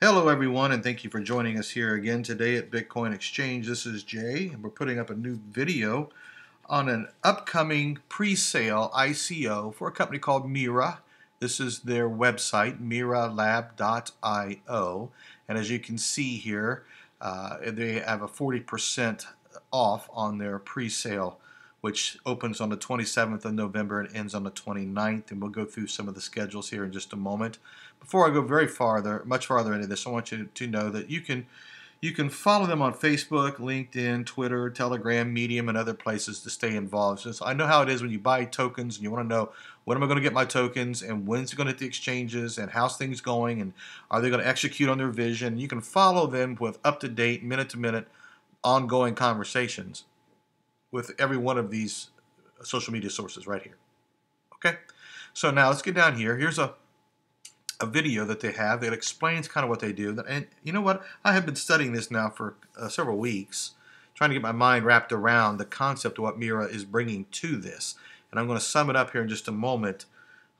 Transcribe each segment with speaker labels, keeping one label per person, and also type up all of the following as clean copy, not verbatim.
Speaker 1: Hello everyone, and thank you for joining us here again today at Bitcoin Exchange. This is Jay, and we're putting up a new video on an upcoming pre-sale ICO for a company called MIRA. This is their website, miralab.io, and as you can see here, they have a 40% off on their pre-sale, which opens on the 27th of November and ends on the 29th, and we'll go through some of the schedules here in just a moment. Before I go much farther into this, I want you to know that you can follow them on Facebook, LinkedIn, Twitter, Telegram, Medium, and other places to stay involved. So I know how it is when you buy tokens and you want to know, when am I going to get my tokens, and when's it going to hit the exchanges, and how's things going, and are they going to execute on their vision. You can follow them with up-to-date, minute-to-minute, ongoing conversations with every one of these social media sources right here. Okay? So now let's get down here. Here's a video that they have that explains kind of what they do. And you know what? I have been studying this now for several weeks, trying to get my mind wrapped around the concept of what MIRA is bringing to this. And I'm going to sum it up here in just a moment.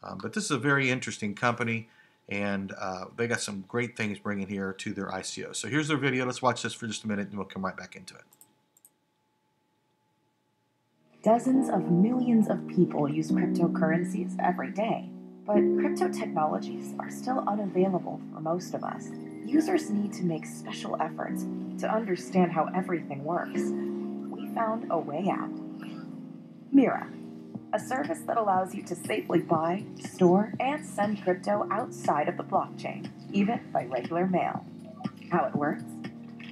Speaker 1: But this is a very interesting company, and they got some great things bringing here to their ICO. So here's their video. Let's watch this for just a minute, and we'll come right back into it.
Speaker 2: Dozens of millions of people use cryptocurrencies every day. But crypto technologies are still unavailable for most of us. Users need to make special efforts to understand how everything works. We found a way out. MIRA, a service that allows you to safely buy, store, and send crypto outside of the blockchain, even by regular mail. How it works?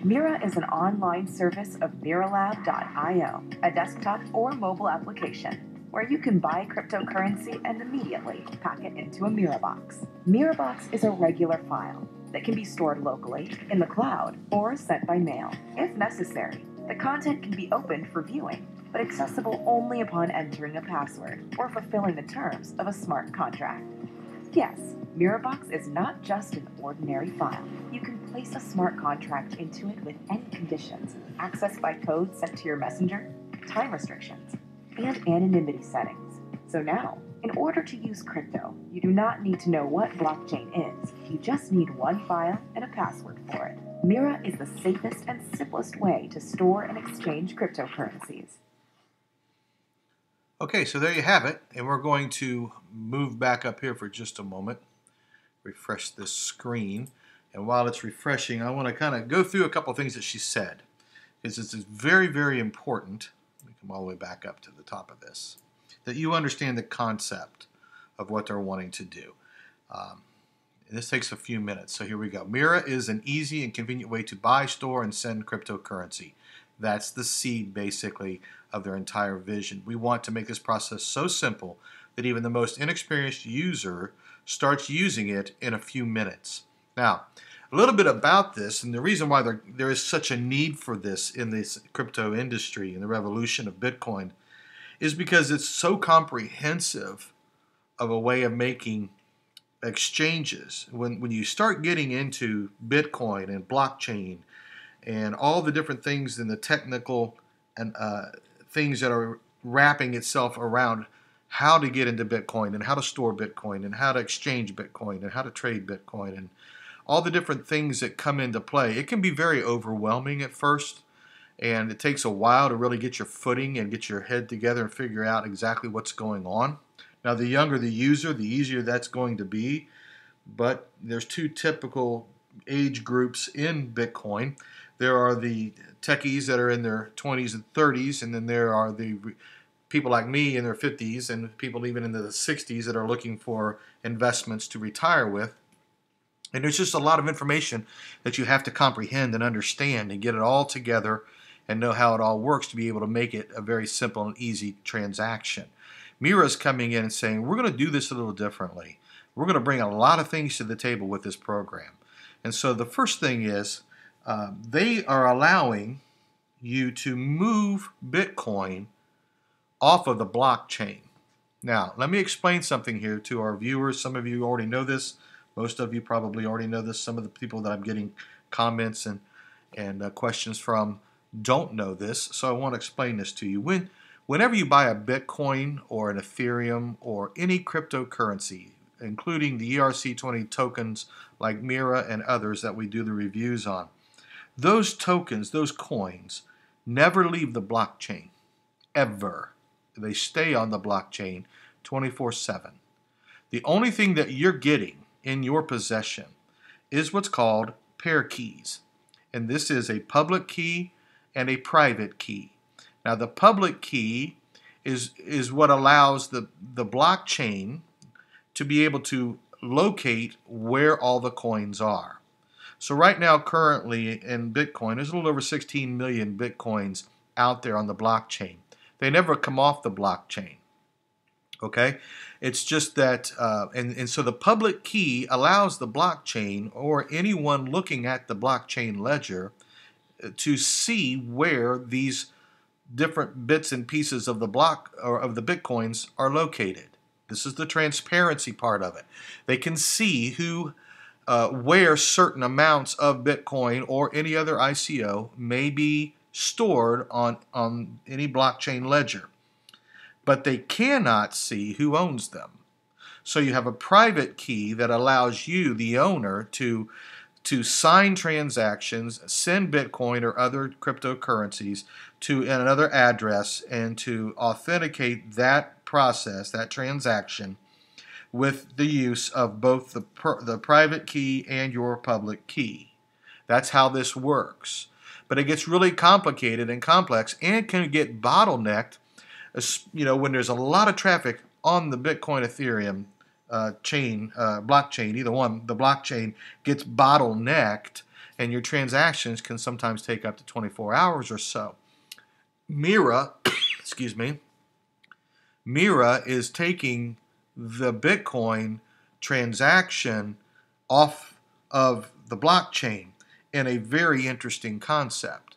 Speaker 2: MIRA is an online service of miralab.io, a desktop or mobile application where you can buy cryptocurrency and immediately pack it into a MiraBox. MiraBox is a regular file that can be stored locally, in the cloud, or sent by mail. If necessary, the content can be opened for viewing, but accessible only upon entering a password or fulfilling the terms of a smart contract. Yes, MiraBox is not just an ordinary file. You can place a smart contract into it with any conditions, access by code sent to your messenger, time restrictions, and anonymity settings. So now, in order to use crypto, you do not need to know what blockchain is. You just need one file and a password for it. MIRA is the safest and simplest way to store and exchange cryptocurrencies.
Speaker 1: Okay, so there you have it, and we're going to move back up here for just a moment, refresh this screen, and while it's refreshing, I want to kind of go through a couple of things that she said, because it's very, very important. Let me come all the way back up to the top of this, that you understand the concept of what they're wanting to do. And this takes a few minutes, so here we go. MIRA is an easy and convenient way to buy, store, and send cryptocurrency. That's the seed, basically, of their entire vision. We want to make this process so simple that even the most inexperienced user starts using it in a few minutes. Now, a little bit about this, and the reason why there is such a need for this in this crypto industry and the revolution of Bitcoin is because it's so comprehensive of a way of making exchanges. When you start getting into Bitcoin and blockchain and all the different things in the technical and things that are wrapping itself around how to get into Bitcoin and how to store Bitcoin and how to exchange Bitcoin and how to trade Bitcoin and all the different things that come into play, it can be very overwhelming at first, and it takes a while to really get your footing and get your head together and figure out exactly what's going on. Now, the younger the user, the easier that's going to be, but there's two typical age groups in Bitcoin. There are the techies that are in their 20s and 30s, and then there are the people like me in their 50s and people even in the 60s that are looking for investments to retire with. And there's just a lot of information that you have to comprehend and understand and get it all together and know how it all works to be able to make it a very simple and easy transaction. MIRA is coming in and saying, we're going to do this a little differently. We're going to bring a lot of things to the table with this program. And so the first thing is they are allowing you to move Bitcoin off of the blockchain. Now, let me explain something here to our viewers. Some of you already know this. Most of you probably already know this. Some of the people that I'm getting comments and questions from don't know this, so I want to explain this to you. Whenever you buy a Bitcoin or an Ethereum or any cryptocurrency, including the ERC20 tokens like MIRA and others that we do the reviews on. Those tokens, those coins, never leave the blockchain, ever. They stay on the blockchain 24/7. The only thing that you're getting in your possession is what's called pair keys. And this is a public key and a private key. Now the public key is what allows the blockchain to be able to locate where all the coins are. So right now, currently in Bitcoin, there's a little over 16 million Bitcoins out there on the blockchain. They never come off the blockchain. Okay? It's just that, and so the public key allows the blockchain or anyone looking at the blockchain ledger to see where these different bits and pieces of the block or of the Bitcoins are located. This is the transparency part of it. They can see who, where certain amounts of Bitcoin or any other ICO may be stored on any blockchain ledger. But they cannot see who owns them. So you have a private key that allows you, the owner, to sign transactions, send Bitcoin or other cryptocurrencies to another address, and to authenticate that process, that transaction, with the use of both the private key and your public key. That's how this works. But it gets really complicated and complex and can get bottlenecked, when there's a lot of traffic on the Bitcoin Ethereum blockchain, either one. The blockchain gets bottlenecked and your transactions can sometimes take up to 24 hours or so. MIRA, excuse me, MIRA is taking the Bitcoin transaction off of the blockchain in a very interesting concept.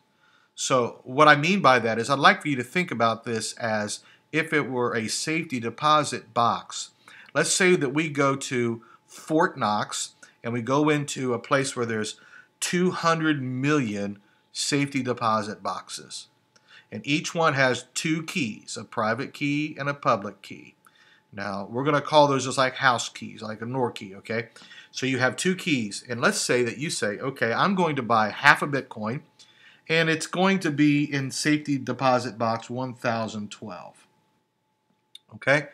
Speaker 1: So what I mean by that is I'd like for you to think about this as if it were a safety deposit box. Let's say that we go to Fort Knox and we go into a place where there's 200 million safety deposit boxes. And each one has two keys, a private key and a public key. Now, we're going to call those just like house keys, like a NOR key, okay? So you have two keys, and let's say that you say, okay, I'm going to buy half a Bitcoin, and it's going to be in safety deposit box 1012. Okay?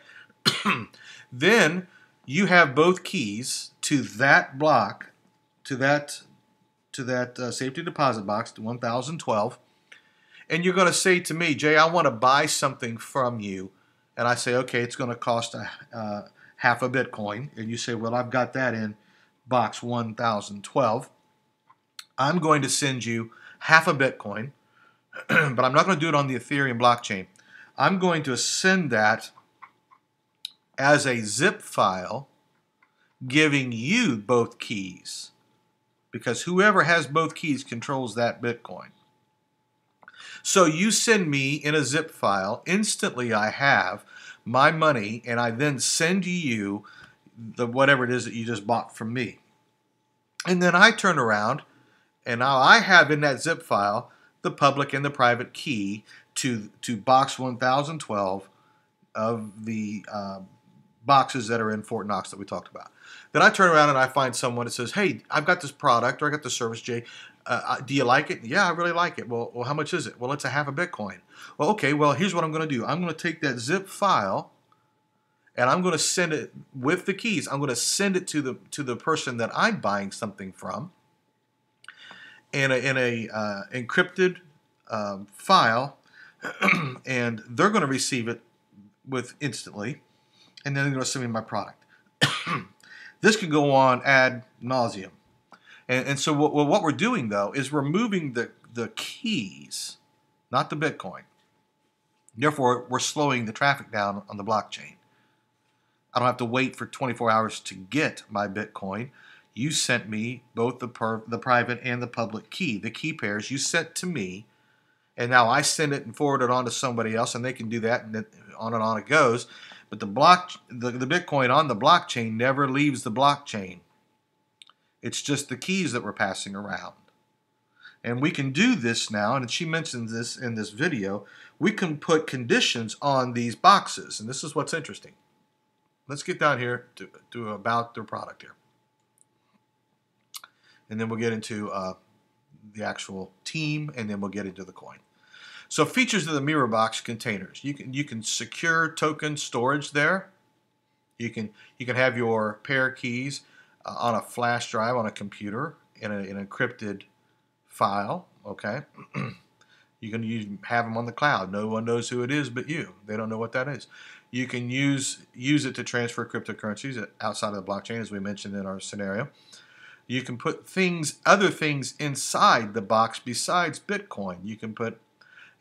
Speaker 1: Then you have both keys to that block, to that safety deposit box, to 1012, and you're going to say to me, Jay, I want to buy something from you. And I say, okay, it's going to cost half a Bitcoin. And you say, well, I've got that in box 1012. I'm going to send you half a Bitcoin, but I'm not going to do it on the Ethereum blockchain. I'm going to send that as a zip file, giving you both keys, because whoever has both keys controls that Bitcoin. So you send me in a zip file, instantly I have my money, and I then send you the whatever it is that you just bought from me. And then I turn around, and now I have in that zip file the public and the private key to box 1012 of the boxes that are in Fort Knox that we talked about. Then I turn around and I find someone that says, hey, I've got this product, or I got this service, Jay. Do you like it? Yeah, I really like it. Well, how much is it? Well, it's a half a Bitcoin. Well, okay, well, here's what I'm going to do. I'm going to take that zip file and I'm going to send it with the keys. I'm going to send it to the person that I'm buying something from in a encrypted file, and they're going to receive it instantly, and then they're going to send me my product. This can go on ad nauseum. And so what we're doing, though, is we're moving the keys, not the Bitcoin. Therefore, we're slowing the traffic down on the blockchain. I don't have to wait for 24 hours to get my Bitcoin. You sent me both the private and the public key. The key pairs you sent to me, and now I send it and forward it on to somebody else, and they can do that, and on it goes. But the Bitcoin on the blockchain never leaves the blockchain. It's just the keys that we're passing around. And we can do this now, and she mentions this in this video, we can put conditions on these boxes. And this is what's interesting. let's get down here to about their product here. And then we'll get into the actual team, and then we'll get into the coin. So features of the MiraBox containers. You can secure token storage there. You can have your pair keys on a flash drive on a computer in an encrypted file. Okay. You can have them on the cloud. No one knows who it is but you. They don't know what that is. You can use it to transfer cryptocurrencies outside of the blockchain, as we mentioned in our scenario. You can put other things inside the box besides Bitcoin. You can put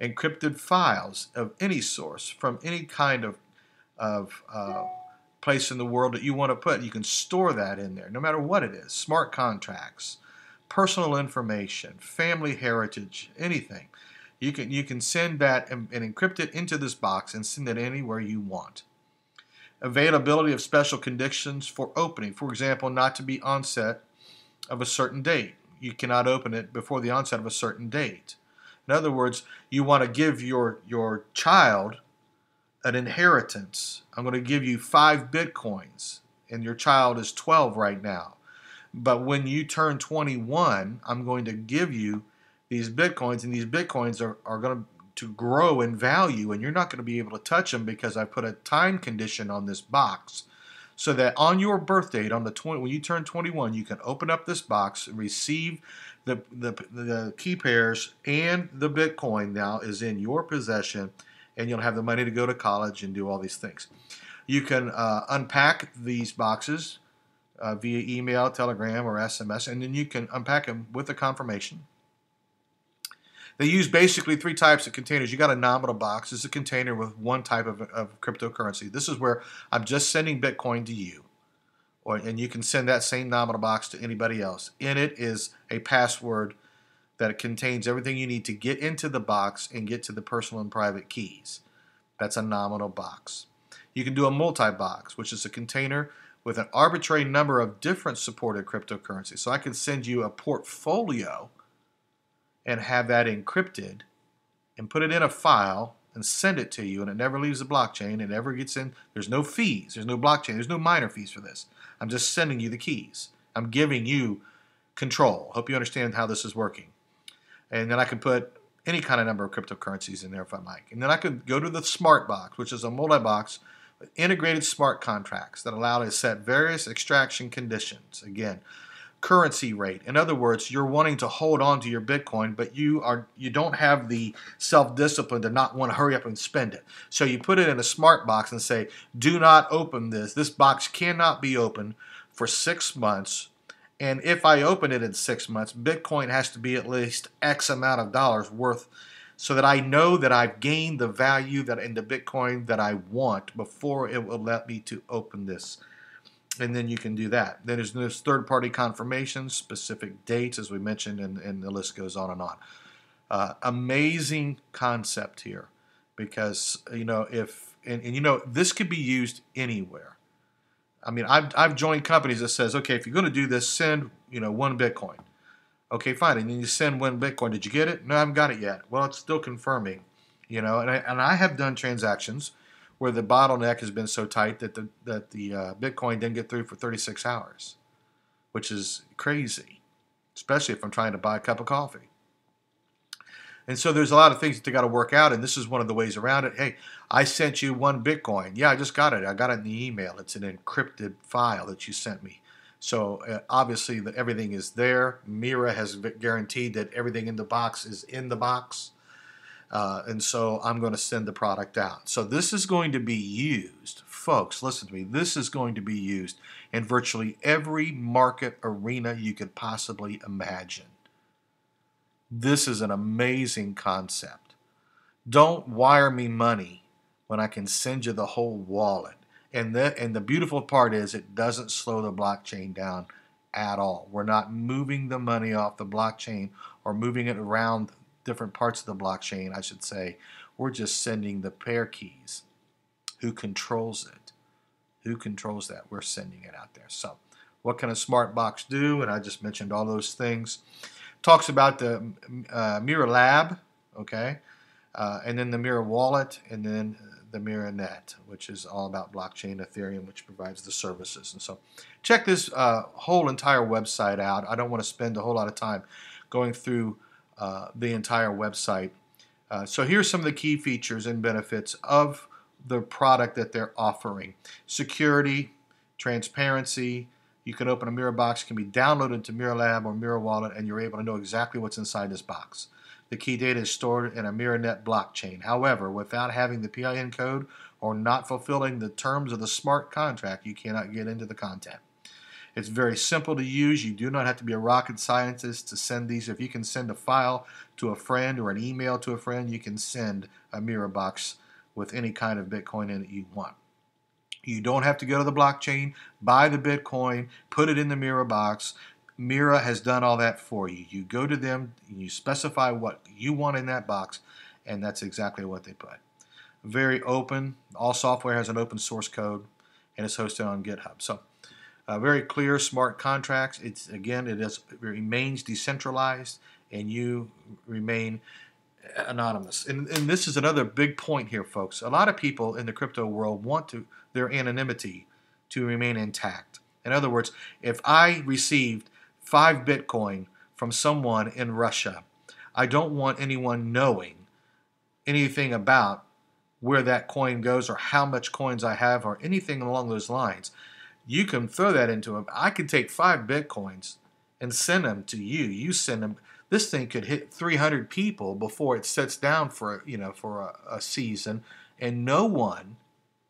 Speaker 1: encrypted files of any source from any kind of place in the world that you want to put. You can store that in there, no matter what it is. Smart contracts, personal information, family heritage, anything. You can send that and encrypt it into this box and send it anywhere you want. Availability of special conditions for opening. For example, not to be onset of a certain date. You cannot open it before the onset of a certain date. In other words, you want to give your child an inheritance. I'm going to give you 5 Bitcoins, and your child is 12 right now. But when you turn 21, I'm going to give you these Bitcoins, and these Bitcoins are going to grow in value, and you're not going to be able to touch them because I put a time condition on this box, so that on your birth date, when you turn 21, you can open up this box and receive the key pairs, and the Bitcoin now is in your possession, and you'll have the money to go to college and do all these things. You can unpack these boxes via email, telegram, or SMS, and then you can unpack them with a confirmation. They use basically 3 types of containers. You got a nominal box. It's a container with one type of cryptocurrency. This is where I'm just sending Bitcoin to you. And you can send that same nominal box to anybody else. In it is a password that contains everything you need to get into the box and get to the personal and private keys. That's a nominal box. You can do a multi-box, which is a container with an arbitrary number of different supported cryptocurrencies. So I can send you a portfolio and have that encrypted and put it in a file and send it to you, and it never leaves the blockchain. It never gets in. There's no fees. There's no blockchain. There's no miner fees for this. I'm just sending you the keys. I'm giving you control. Hope you understand how this is working. And then I can put any kind of number of cryptocurrencies in there if I like. And then I could go to the smart box, which is a multi-box with integrated smart contracts that allow to set various extraction conditions. Again, currency rate. In other words, you're wanting to hold on to your Bitcoin, but you don't have the self-discipline to not want to hurry up and spend it. So you put it in a smart box and say, do not open this. This box cannot be opened for 6 months. And if I open it in 6 months, Bitcoin has to be at least X amount of dollars worth, so that I know that I've gained the value that in the Bitcoin that I want before it will let me to open this. And then you can do that. Then there's third-party confirmations, specific dates, as we mentioned, and the list goes on and on. Amazing concept here, because this could be used anywhere. I mean, I've joined companies that says, okay, if you're going to do this, send 1 Bitcoin. Okay, fine. And then you send 1 Bitcoin. Did you get it? No, I haven't got it yet. Well, it's still confirming. And I have done transactions where the bottleneck has been so tight that the Bitcoin didn't get through for 36 hours, which is crazy, especially if I'm trying to buy a cup of coffee. And so there's a lot of things that they got to work out, and this is one of the ways around it. Hey, I sent you 1 Bitcoin. Yeah, I just got it. I got it in the email. It's an encrypted file that you sent me. So obviously everything is there. MIRA has guaranteed that everything in the box is in the box. And so I'm going to send the product out. So this is going to be used, folks, listen to me, this is going to be used in virtually every market arena you could possibly imagine. This is an amazing concept. Don't wire me money when I can send you the whole wallet. And the beautiful part is it doesn't slow the blockchain down at all. We're not moving the money off the blockchain or moving it around different parts of the blockchain, I should say. We're just sending the pair keys. Who controls it? Who controls that? We're sending it out there. So what can a smart box do? And I just mentioned all those things. Talks about the MIRA Lab, okay, and then the MIRA Wallet, and then the MiraNet, which is all about blockchain, Ethereum, which provides the services. And so check this whole entire website out. I don't want to spend a whole lot of time going through the entire website. So here's some of the key features and benefits of the product that they're offering. Security, transparency. You can open a MiraBox, can be downloaded to MiraLab or Mira Wallet, and you're able to know exactly what's inside this box. The key data is stored in a MiraNet blockchain. However, without having the PIN code or not fulfilling the terms of the smart contract, you cannot get into the content. It's very simple to use. You do not have to be a rocket scientist to send these. If you can send a file to a friend or an email to a friend, you can send a MiraBox with any kind of Bitcoin in it you want. You don't have to go to the blockchain, buy the Bitcoin, put it in the MiraBox. Mira has done all that for you. You go to them, you specify what you want in that box, and that's exactly what they put. Very open. All software has an open source code, and it's hosted on GitHub. So very clear, smart contracts. It remains decentralized, and you remain anonymous. And this is another big point here, folks. A lot of people in the crypto world want their anonymity to remain intact. In other words, if I received 5 Bitcoin from someone in Russia, I don't want anyone knowing anything about where that coin goes or how much coins I have or anything along those lines. You can throw that into them. I could take 5 Bitcoins and send them to you. You send them. This thing could hit 300 people before it sets down for a season, and no one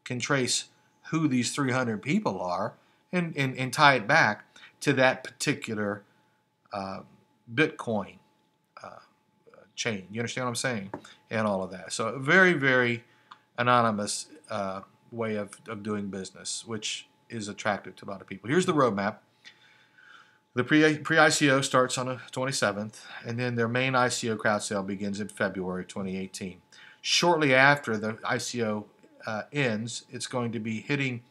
Speaker 1: can trace who these 300 people are and tie it back to that particular Bitcoin chain. You understand what I'm saying? And all of that. So a very, very anonymous way of doing business, which is attractive to a lot of people. Here's the roadmap. The pre-ICO starts on the 27th, and then their main ICO crowd sale begins in February 2018. Shortly after the ICO ends, it's going to be hitting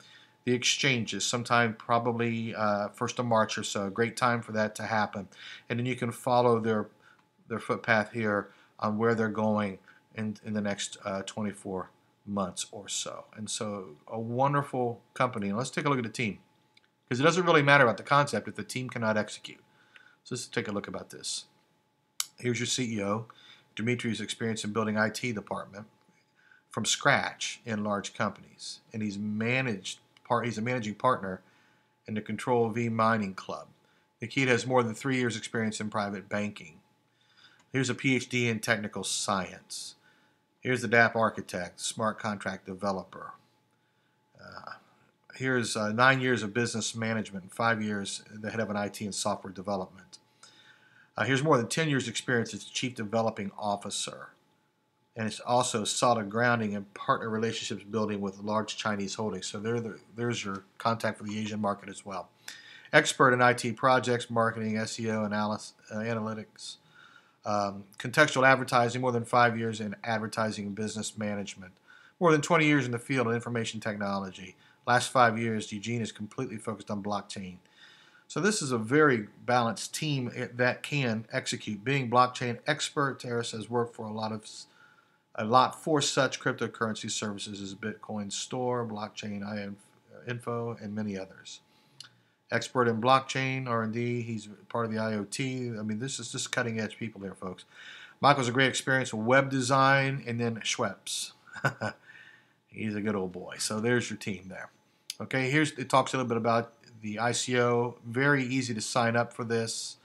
Speaker 1: the exchanges sometime probably 1st of March or so. Great time for that to happen. And then you can follow their footpath here on where they're going in the next 24 months or so. And so a wonderful company. And let's take a look at the team, because it doesn't really matter about the concept if the team cannot execute. So let's take a look about this. Here's your CEO. Dimitri's experience in building IT department from scratch in large companies, and he's a managing partner in the Control V Mining Club. Nikita has more than 3 years experience in private banking. Here's a PhD in technical science. Here's the DApp architect, smart contract developer. Here's 9 years of business management and 5 years the head of an IT and software development. Here's more than 10 years experience as chief developing officer. And it's also solid grounding and partner relationships building with large Chinese holdings. So there's your contact for the Asian market as well. Expert in IT projects, marketing, SEO, analytics. Contextual advertising, more than 5 years in advertising and business management. More than 20 years in the field of information technology. Last 5 years, Eugene is completely focused on blockchain. So this is a very balanced team that can execute. Being blockchain expert, Terrace has worked for a lot for such cryptocurrency services as Bitcoin Store, Blockchain Info, and many others. Expert in blockchain, R&D, he's part of the IoT. I mean, this is just cutting edge people there, folks. Michael's a great experience with web design, and then Schweppes. He's a good old boy. So there's your team there. Okay, it talks a little bit about the ICO. Very easy to sign up for this.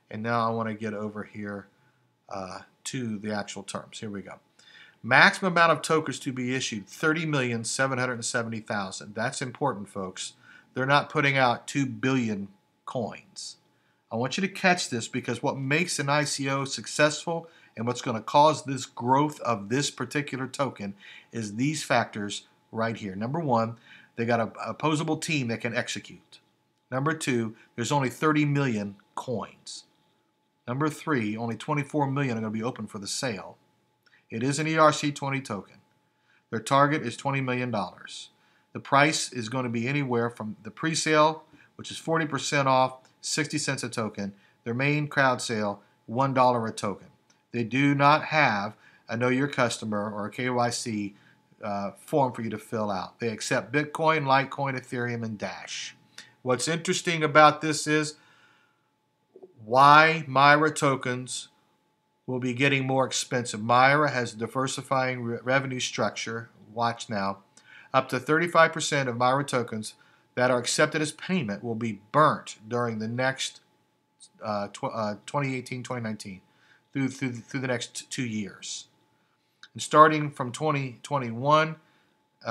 Speaker 1: And now I want to get over here to the actual terms. Here we go. Maximum amount of tokens to be issued, 30,770,000. That's important, folks. They're not putting out 2 billion coins. I want you to catch this, because what makes an ICO successful and what's going to cause this growth of this particular token is these factors right here. Number one, they got an opposable team that can execute. Number two, there's only 30 million coins. Number three, only 24 million are going to be open for the sale. It is an ERC20 token. Their target is $20 million. The price is going to be anywhere from the pre-sale, which is 40% off, 60 cents a token. Their main crowd sale, $1 a token. They do not have a Know Your Customer or a KYC form for you to fill out. They accept Bitcoin, Litecoin, Ethereum, and Dash. What's interesting about this is why MIRA tokens will be getting more expensive. MIRA has a diversifying revenue structure. Watch now. Up to 35% of MIRA tokens that are accepted as payment will be burnt during the next 2018-2019 through the next 2 years. And starting from 2021,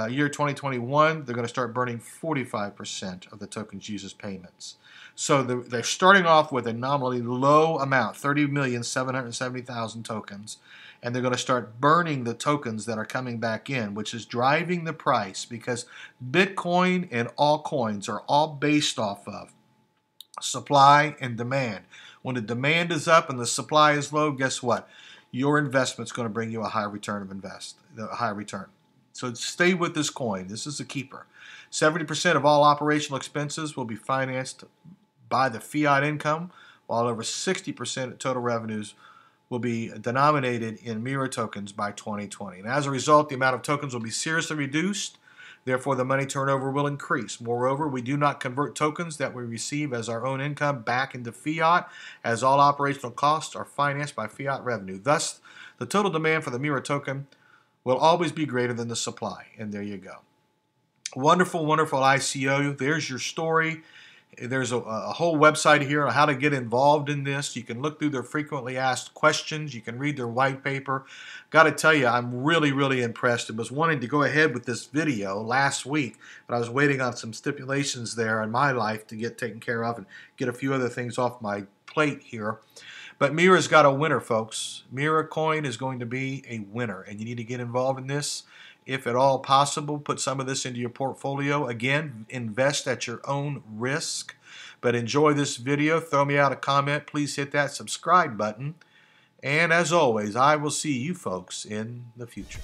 Speaker 1: year 2021, they're going to start burning 45% of the tokens used as payments. So they're starting off with a nominally low amount, 30,770,000 tokens, and they're going to start burning the tokens that are coming back in, which is driving the price, because Bitcoin and all coins are all based off of supply and demand. When the demand is up and the supply is low, guess what? Your investment's going to bring you a high return a high return. So stay with this coin. This is a keeper. 70% of all operational expenses will be financed by the fiat income, while over 60% of total revenues will be denominated in MIRA tokens by 2020. And as a result, the amount of tokens will be seriously reduced. Therefore, the money turnover will increase. Moreover, we do not convert tokens that we receive as our own income back into fiat, as all operational costs are financed by fiat revenue. Thus, the total demand for the MIRA token will always be greater than the supply. And there you go. Wonderful, wonderful ICO. There's your story. There's a whole website here on how to get involved in this. You can look through their frequently asked questions. You can read their white paper. Got to tell you, I'm really, really impressed. I was wanting to go ahead with this video last week, but I was waiting on some stipulations there in my life to get taken care of and get a few other things off my plate here. But MIRA's got a winner, folks. MIRA coin is going to be a winner, and you need to get involved in this. If at all possible, put some of this into your portfolio. Again, invest at your own risk. But enjoy this video. Throw me out a comment. Please hit that subscribe button. And as always, I will see you folks in the future.